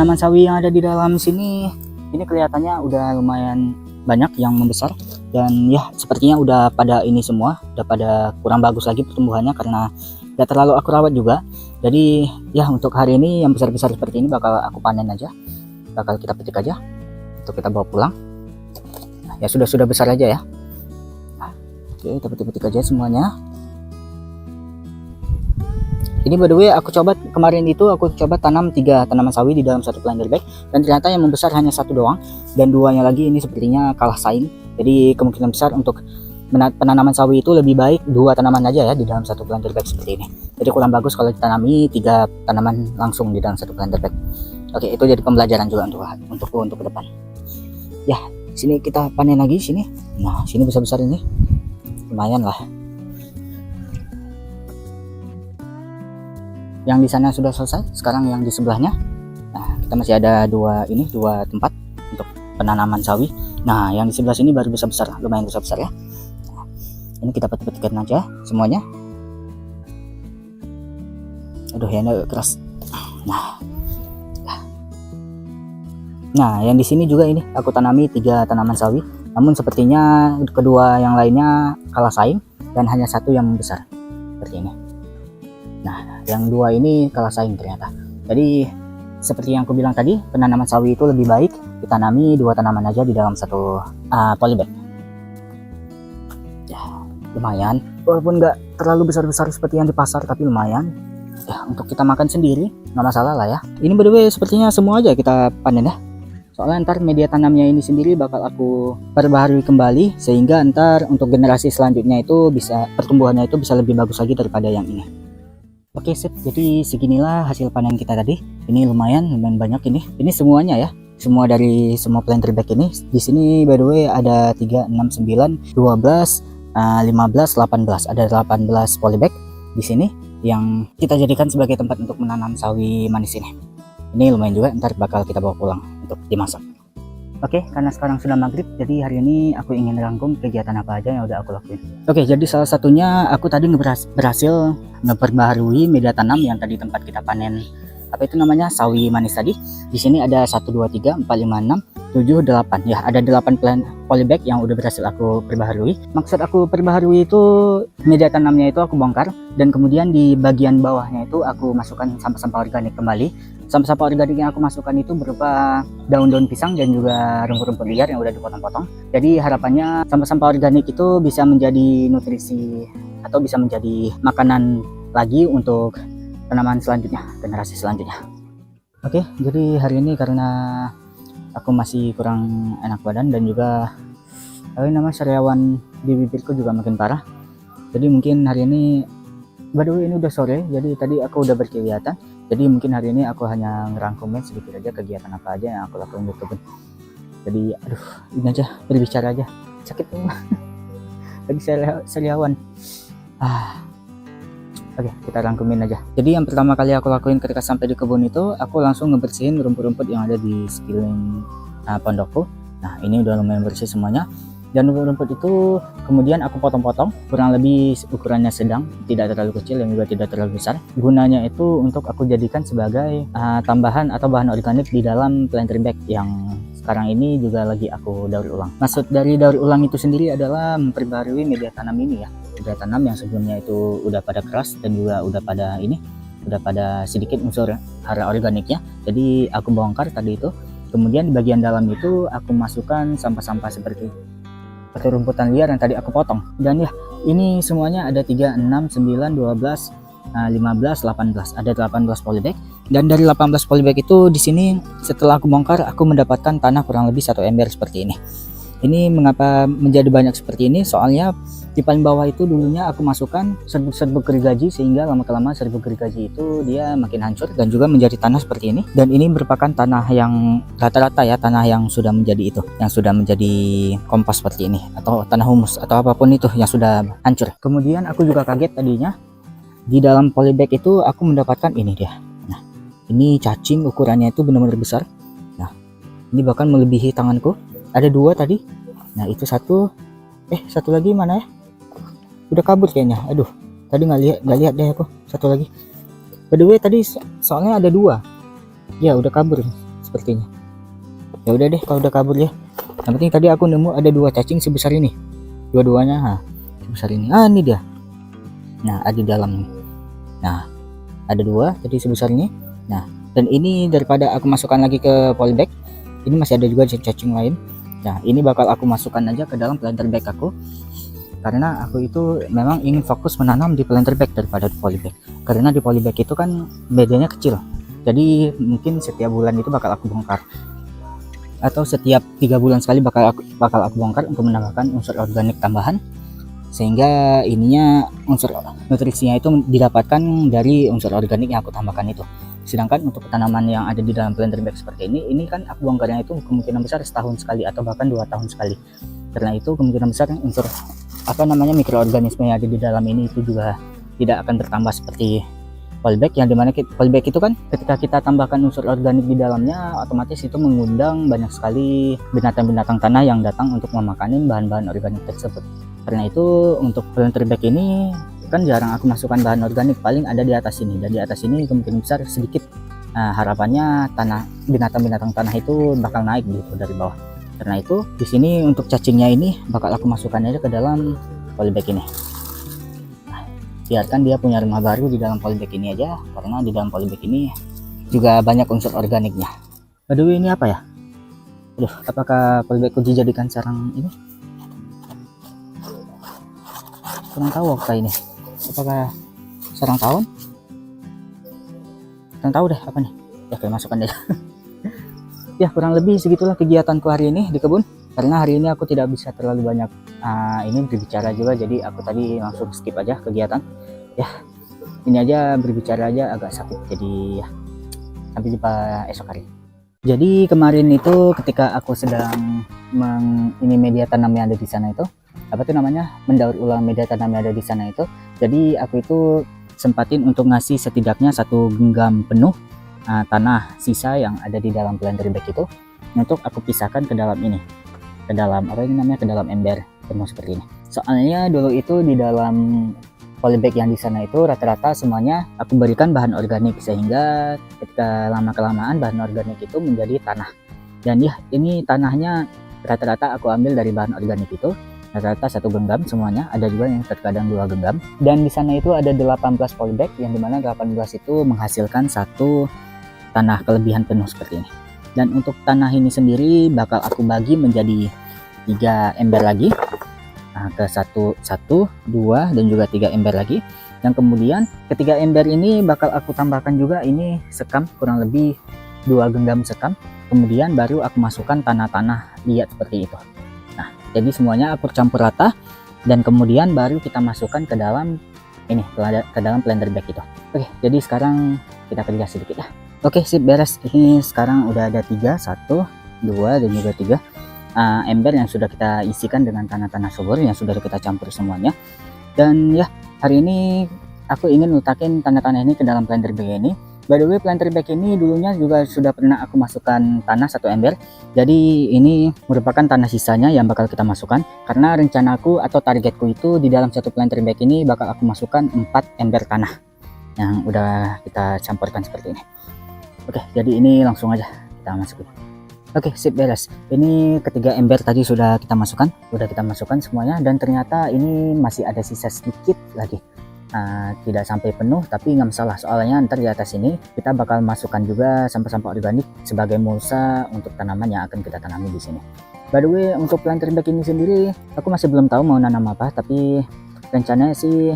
tanaman sawi yang ada di dalam sini ini kelihatannya udah lumayan banyak yang membesar, dan ya sepertinya udah pada ini semua, udah pada kurang bagus lagi pertumbuhannya karena gak terlalu aku rawat juga. Jadi ya untuk hari ini yang besar-besar seperti ini bakal aku panen aja, bakal kita petik aja untuk kita bawa pulang. Nah, ya sudah besar aja ya. Oke, kita petik-petik aja semuanya. Ini by the way aku coba kemarin itu aku coba tanam 3 tanaman sawi di dalam satu planter bag, dan ternyata yang membesar hanya 1 doang, dan 2-nya lagi ini sepertinya kalah saing. Jadi kemungkinan besar untuk penanaman sawi itu lebih baik 2 tanaman aja ya di dalam satu planter bag seperti ini. Jadi kurang bagus kalau ditanami 3 tanaman langsung di dalam satu planter bag. Oke, itu jadi pembelajaran juga untuk ke depan. Ya, sini kita panen lagi sini. Nah, sini besar-besar ini. Lumayan lah. Yang di sana sudah selesai, sekarang yang di sebelahnya. Nah, kita masih ada dua tempat untuk penanaman sawi. Nah, yang di sebelah sini baru besar-besar, lumayan besar-besar ya. Nah, ini kita petik-petikan aja semuanya. Aduh, ya ini keras. Nah, yang di sini juga ini aku tanami 3 tanaman sawi. Namun sepertinya kedua yang lainnya kalah saing dan hanya 1 yang membesar seperti ini. Nah, yang 2 ini kalah saing ternyata. Jadi seperti yang aku bilang tadi, penanaman sawi itu lebih baik ditanami 2 tanaman aja di dalam satu polybag. Ya, lumayan. Walaupun nggak terlalu besar-besar seperti yang di pasar, tapi lumayan. Ya, untuk kita makan sendiri nggak masalah lah ya. Ini by the way sepertinya semua aja kita panen ya. Soalnya ntar media tanamnya ini sendiri bakal aku perbaharui kembali, sehingga ntar untuk generasi selanjutnya itu pertumbuhannya itu bisa lebih bagus lagi daripada yang ini. Oke, sip. Jadi seginilah hasil panen kita tadi. Ini lumayan banyak ini. Ini semuanya ya. Semua dari semua planter bag ini. Di sini by the way ada 3, 6, 9, 12, 15, 18. Ada 18 polybag di sini yang kita jadikan sebagai tempat untuk menanam sawi manis ini. Ini lumayan juga, ntar bakal kita bawa pulang untuk dimasak. Oke, karena sekarang sudah maghrib, jadi hari ini aku ingin rangkum kegiatan apa aja yang udah aku lakuin. Oke, jadi salah satunya aku tadi berhasil ngeperbaharui media tanam yang tadi tempat kita panen apa itu namanya sawi manis tadi. Di sini ada 1, 2, 3, 4, 5, 6, 7, 8. Ya, ada 8 polybag yang udah berhasil aku perbaharui. Maksud aku perbaharui itu media tanamnya itu aku bongkar, dan kemudian di bagian bawahnya itu aku masukkan sampah-sampah organik kembali. Sampah-sampah organik yang aku masukkan itu berupa daun-daun pisang dan juga rumput-rumput liar yang udah dipotong-potong. Jadi harapannya sampah-sampah organik itu bisa menjadi nutrisi atau bisa menjadi makanan lagi untuk tanaman selanjutnya, generasi selanjutnya. Oke, jadi hari ini karena aku masih kurang enak badan dan juga sariawan di bibirku juga makin parah. Jadi mungkin hari ini, by the way ini udah sore, jadi tadi aku udah berkegiatan. Jadi mungkin hari ini aku hanya ngerangkumin sedikit aja kegiatan apa aja yang aku lakuin di kebun. Jadi aduh, ini aja berbicara aja sakit tuh. Tadi sariawan. Oke, kita rangkumin aja. Jadi yang pertama kali aku lakuin ketika sampai di kebun itu, aku langsung ngebersihin rumput-rumput yang ada di sekeliling pondokku. Nah, ini udah lumayan bersih semuanya. Dan rumput-rumput itu kemudian aku potong-potong, kurang lebih ukurannya sedang, tidak terlalu kecil dan juga tidak terlalu besar. Gunanya itu untuk aku jadikan sebagai tambahan atau bahan organik di dalam planter bag yang sekarang ini juga lagi aku daur ulang. Maksud dari daur ulang itu sendiri adalah memperbarui media tanam ini ya. Media tanam yang sebelumnya itu udah pada keras dan juga udah pada sedikit unsur hara organiknya. Jadi aku bongkar tadi itu. Kemudian di bagian dalam itu aku masukkan sampah-sampah seperti rumputan liar yang tadi aku potong. Dan ya, ini semuanya ada 3, 6, 9, 12, 15, 18. Ada 18 polybag. Dan dari 18 polybag itu di sini setelah aku bongkar, aku mendapatkan tanah kurang lebih 1 ember seperti ini. Ini mengapa menjadi banyak seperti ini? Soalnya di paling bawah itu dulunya aku masukkan serbuk gergaji, sehingga lama-kelamaan serbuk gergaji itu dia makin hancur dan juga menjadi tanah seperti ini. Dan ini merupakan tanah yang rata-rata ya, tanah yang sudah menjadi itu, yang sudah menjadi kompas seperti ini, atau tanah humus atau apapun itu yang sudah hancur. Kemudian aku juga kaget tadinya di dalam polybag itu aku mendapatkan ini dia. Nah, ini cacing ukurannya itu benar-benar besar. Nah, ini bahkan melebihi tanganku. Ada 2 tadi. Nah, itu satu lagi mana ya? Udah kabur kayaknya. Aduh, tadi nggak lihat deh aku. Satu lagi. By the way tadi soalnya ada 2. Ya udah kabur. sepertinya. Ya udah deh kalau udah kabur ya. Yang penting tadi aku nemu ada 2 cacing sebesar ini. Dua-duanya sebesar ini. Ini dia. Nah, ada di dalam ini. Nah, ada 2 tadi sebesar ini. Nah, dan ini daripada aku masukkan lagi ke polybag, ini masih ada juga cacing lain. Nah, ini bakal aku masukkan aja ke dalam planter bag aku, karena aku itu memang ingin fokus menanam di planter bag daripada di polybag. Karena di polybag itu kan medianya kecil, jadi mungkin setiap bulan itu bakal aku bongkar, atau setiap 3 bulan sekali bakal aku bongkar untuk menambahkan unsur organik tambahan, sehingga ininya unsur nutrisinya itu didapatkan dari unsur organik yang aku tambahkan itu. Sedangkan untuk tanaman yang ada di dalam planter bag seperti ini kan aku bongkarnya itu kemungkinan besar setahun sekali atau bahkan 2 tahun sekali. Karena itu kemungkinan besar unsur mikroorganisme yang ada di dalam ini itu juga tidak akan bertambah seperti polybag, yang dimana polybag itu kan ketika kita tambahkan unsur organik di dalamnya, otomatis itu mengundang banyak sekali binatang-binatang tanah yang datang untuk memakanin bahan-bahan organik tersebut. Karena itu untuk planter bag ini kan jarang aku masukkan bahan organik, paling ada di atas sini, dan di atas ini kemungkinan besar sedikit. Nah, harapannya binatang-binatang tanah itu bakal naik gitu dari bawah. Karena itu di sini untuk cacingnya ini bakal aku masukkan aja ke dalam polybag ini. Nah, biarkan dia punya rumah baru di dalam polybag ini aja, karena di dalam polybag ini juga banyak unsur organiknya. Aduh, ini apa ya? Aduh, apakah polybagku dijadikan sarang ini? Kurang tahu apa ini. Apakah sarang tawon? Kurang tahu deh apa nih. Ya, kayak masukkan deh. Ya, kurang lebih segitulah kegiatanku hari ini di kebun. Karena hari ini aku tidak bisa terlalu banyak ini berbicara juga, jadi aku tadi langsung skip aja kegiatan. Ya, ini aja berbicara aja agak sakit, jadi ya sampai jumpa esok hari. Jadi kemarin itu ketika aku sedang ini media tanam yang ada di sana itu, apa tuh namanya, mendaur ulang media tanam yang ada di sana itu. Jadi aku itu sempatin untuk ngasih setidaknya 1 genggam penuh tanah sisa yang ada di dalam planter bag itu, untuk aku pisahkan ke dalam ini, ke dalam apa ini namanya, ke dalam ember penuh seperti ini. Soalnya dulu itu di dalam polybag yang di sana itu rata-rata semuanya aku berikan bahan organik, sehingga ketika lama kelamaan bahan organik itu menjadi tanah. Dan ya, ini tanahnya rata-rata aku ambil dari bahan organik itu, rata-rata 1 genggam semuanya, ada juga yang terkadang 2 genggam. Dan di sana itu ada 18 polybag, yang dimana 18 itu menghasilkan 1 tanah kelebihan penuh seperti ini. Dan untuk tanah ini sendiri bakal aku bagi menjadi 3 ember lagi, ke 1, 2 dan juga 3 ember lagi. Dan kemudian ketiga ember ini bakal aku tambahkan juga ini sekam, kurang lebih 2 genggam sekam. Kemudian baru aku masukkan tanah-tanah liat seperti itu. Nah, jadi semuanya aku campur rata, dan kemudian baru kita masukkan ke dalam ini, ke dalam planter bag itu. Oke, jadi sekarang kita kerja sedikit ya. Oke, sip, beres. Ini sekarang udah ada 3, 1, 2 dan juga 3 ember yang sudah kita isikan dengan tanah-tanah subur yang sudah kita campur semuanya. Dan ya, hari ini aku ingin letakin tanah-tanah ini ke dalam planter bag ini. By the way, planter bag ini dulunya juga sudah pernah aku masukkan tanah 1 ember. Jadi ini merupakan tanah sisanya yang bakal kita masukkan, karena rencanaku atau targetku itu di dalam 1 planter bag ini bakal aku masukkan 4 ember tanah yang udah kita campurkan seperti ini. Oke, jadi ini langsung aja kita masukin. Oke, sip, beres. Ini ketiga ember tadi sudah kita masukkan semuanya, dan ternyata ini masih ada sisa sedikit lagi. Tidak sampai penuh, tapi nggak masalah, soalnya ntar di atas ini kita bakal masukkan juga sampah-sampah organik sebagai mulsa untuk tanaman yang akan kita tanami di sini. By the way, untuk planter bag ini sendiri aku masih belum tahu mau nanam apa, tapi rencananya sih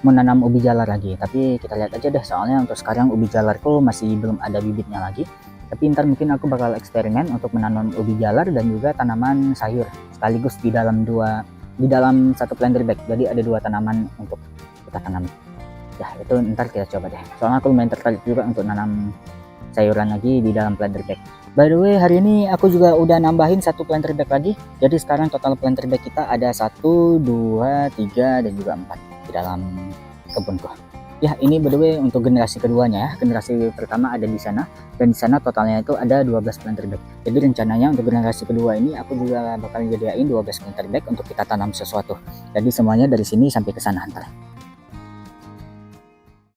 mau nanam ubi jalar lagi, tapi kita lihat aja deh. Soalnya untuk sekarang ubi jalarku masih belum ada bibitnya lagi, tapi ntar mungkin aku bakal eksperimen untuk menanam ubi jalar dan juga tanaman sayur sekaligus di dalam 1 planter bag. Jadi ada 2 tanaman untuk kita tanam. Ya, itu ntar kita coba deh, soalnya aku lumayan tertarik juga untuk nanam sayuran lagi di dalam planter bag. By the way, hari ini aku juga udah nambahin 1 planter bag lagi, jadi sekarang total planter bag kita ada 1, 2, 3 dan juga 4 di dalam kebunku. Ya, ini by the way untuk generasi keduanya ya. Generasi pertama ada di sana, dan di sana totalnya itu ada 12 planter bag. Jadi rencananya untuk generasi kedua ini aku juga bakal nyediain 12 planter bag untuk kita tanam sesuatu. Jadi semuanya dari sini sampai ke sana ntar.